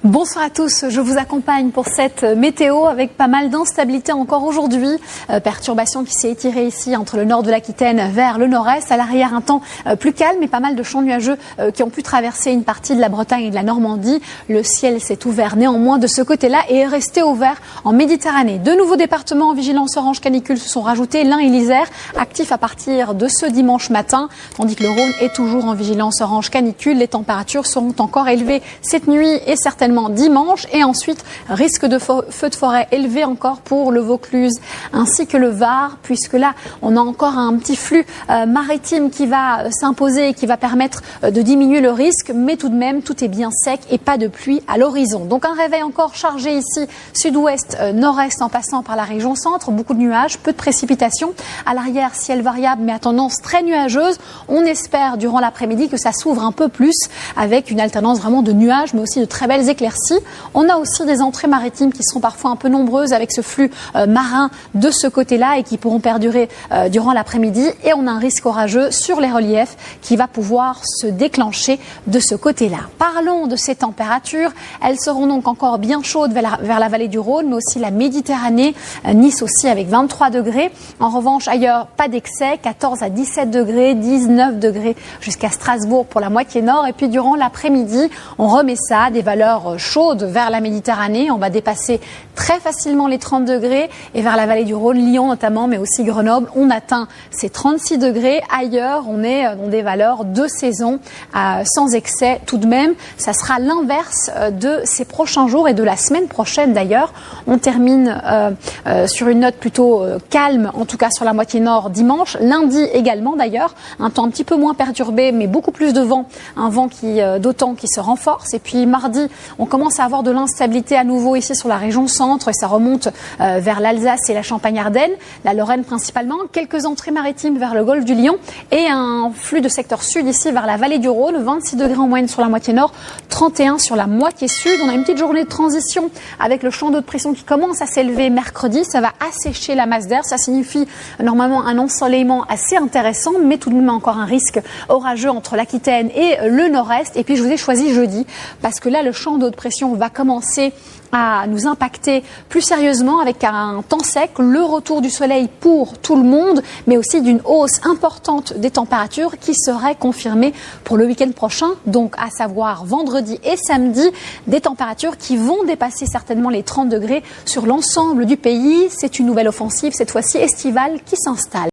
Bonsoir à tous, je vous accompagne pour cette météo avec pas mal d'instabilité encore aujourd'hui. Perturbation qui s'est étirée ici entre le nord de l'Aquitaine vers le nord-est. À l'arrière, un temps plus calme et pas mal de champs nuageux qui ont pu traverser une partie de la Bretagne et de la Normandie. Le ciel s'est ouvert néanmoins de ce côté-là et est resté ouvert en Méditerranée. Deux nouveaux départements en vigilance orange canicule se sont rajoutés, l'Ain et l'Isère, actifs à partir de ce dimanche matin, tandis que le Rhône est toujours en vigilance orange canicule. Les températures seront encore élevées cette nuit et certainement dimanche, et ensuite risque de feux de forêt élevé encore pour le Vaucluse ainsi que le Var, puisque là on a encore un petit flux maritime qui va s'imposer et qui va permettre de diminuer le risque, mais tout de même tout est bien sec et pas de pluie à l'horizon. Donc un réveil encore chargé ici, sud-ouest, nord-est en passant par la région centre, beaucoup de nuages, peu de précipitations. À l'arrière, ciel variable mais à tendance très nuageuse. On espère durant l'après-midi que ça s'ouvre un peu plus avec une alternance vraiment de nuages mais aussi de très belles éclaircies. On a aussi des entrées maritimes qui seront parfois un peu nombreuses avec ce flux marin de ce côté-là et qui pourront perdurer durant l'après-midi. Et on a un risque orageux sur les reliefs qui va pouvoir se déclencher de ce côté-là. Parlons de ces températures. Elles seront donc encore bien chaudes vers la vallée du Rhône, mais aussi la Méditerranée. Nice aussi avec 23 degrés. En revanche, ailleurs, pas d'excès. 14 à 17 degrés, 19 degrés jusqu'à Strasbourg pour la moitié nord. Et puis durant l'après-midi, on remet ça à des valeurs chaude vers la Méditerranée. On va dépasser très facilement les 30 degrés et vers la vallée du Rhône, Lyon notamment, mais aussi Grenoble, on atteint ces 36 degrés. Ailleurs, on est dans des valeurs de saison sans excès tout de même. Ça sera l'inverse de ces prochains jours et de la semaine prochaine d'ailleurs. On termine sur une note plutôt calme, en tout cas sur la moitié nord dimanche. Lundi également d'ailleurs, un temps un petit peu moins perturbé, mais beaucoup plus de vent, un vent d'autant qui se renforce. Et puis mardi, on commence à avoir de l'instabilité à nouveau ici sur la région centre et ça remonte vers l'Alsace et la Champagne-Ardenne, la Lorraine principalement, quelques entrées maritimes vers le golfe du Lion et un flux de secteur sud ici vers la vallée du Rhône, 26 degrés en moyenne sur la moitié nord, 31 sur la moitié sud. On a une petite journée de transition avec le champ d'eau de pression qui commence à s'élever mercredi, ça va assécher la masse d'air, ça signifie normalement un ensoleillement assez intéressant, mais tout de même encore un risque orageux entre l'Aquitaine et le nord-est. Et puis je vous ai choisi jeudi parce que là le champ d'eau de pression va commencer à nous impacter plus sérieusement avec un temps sec, le retour du soleil pour tout le monde, mais aussi d'une hausse importante des températures qui serait confirmée pour le week-end prochain, donc à savoir vendredi et samedi, des températures qui vont dépasser certainement les 30 degrés sur l'ensemble du pays. C'est une nouvelle offensive, cette fois-ci estivale, qui s'installe.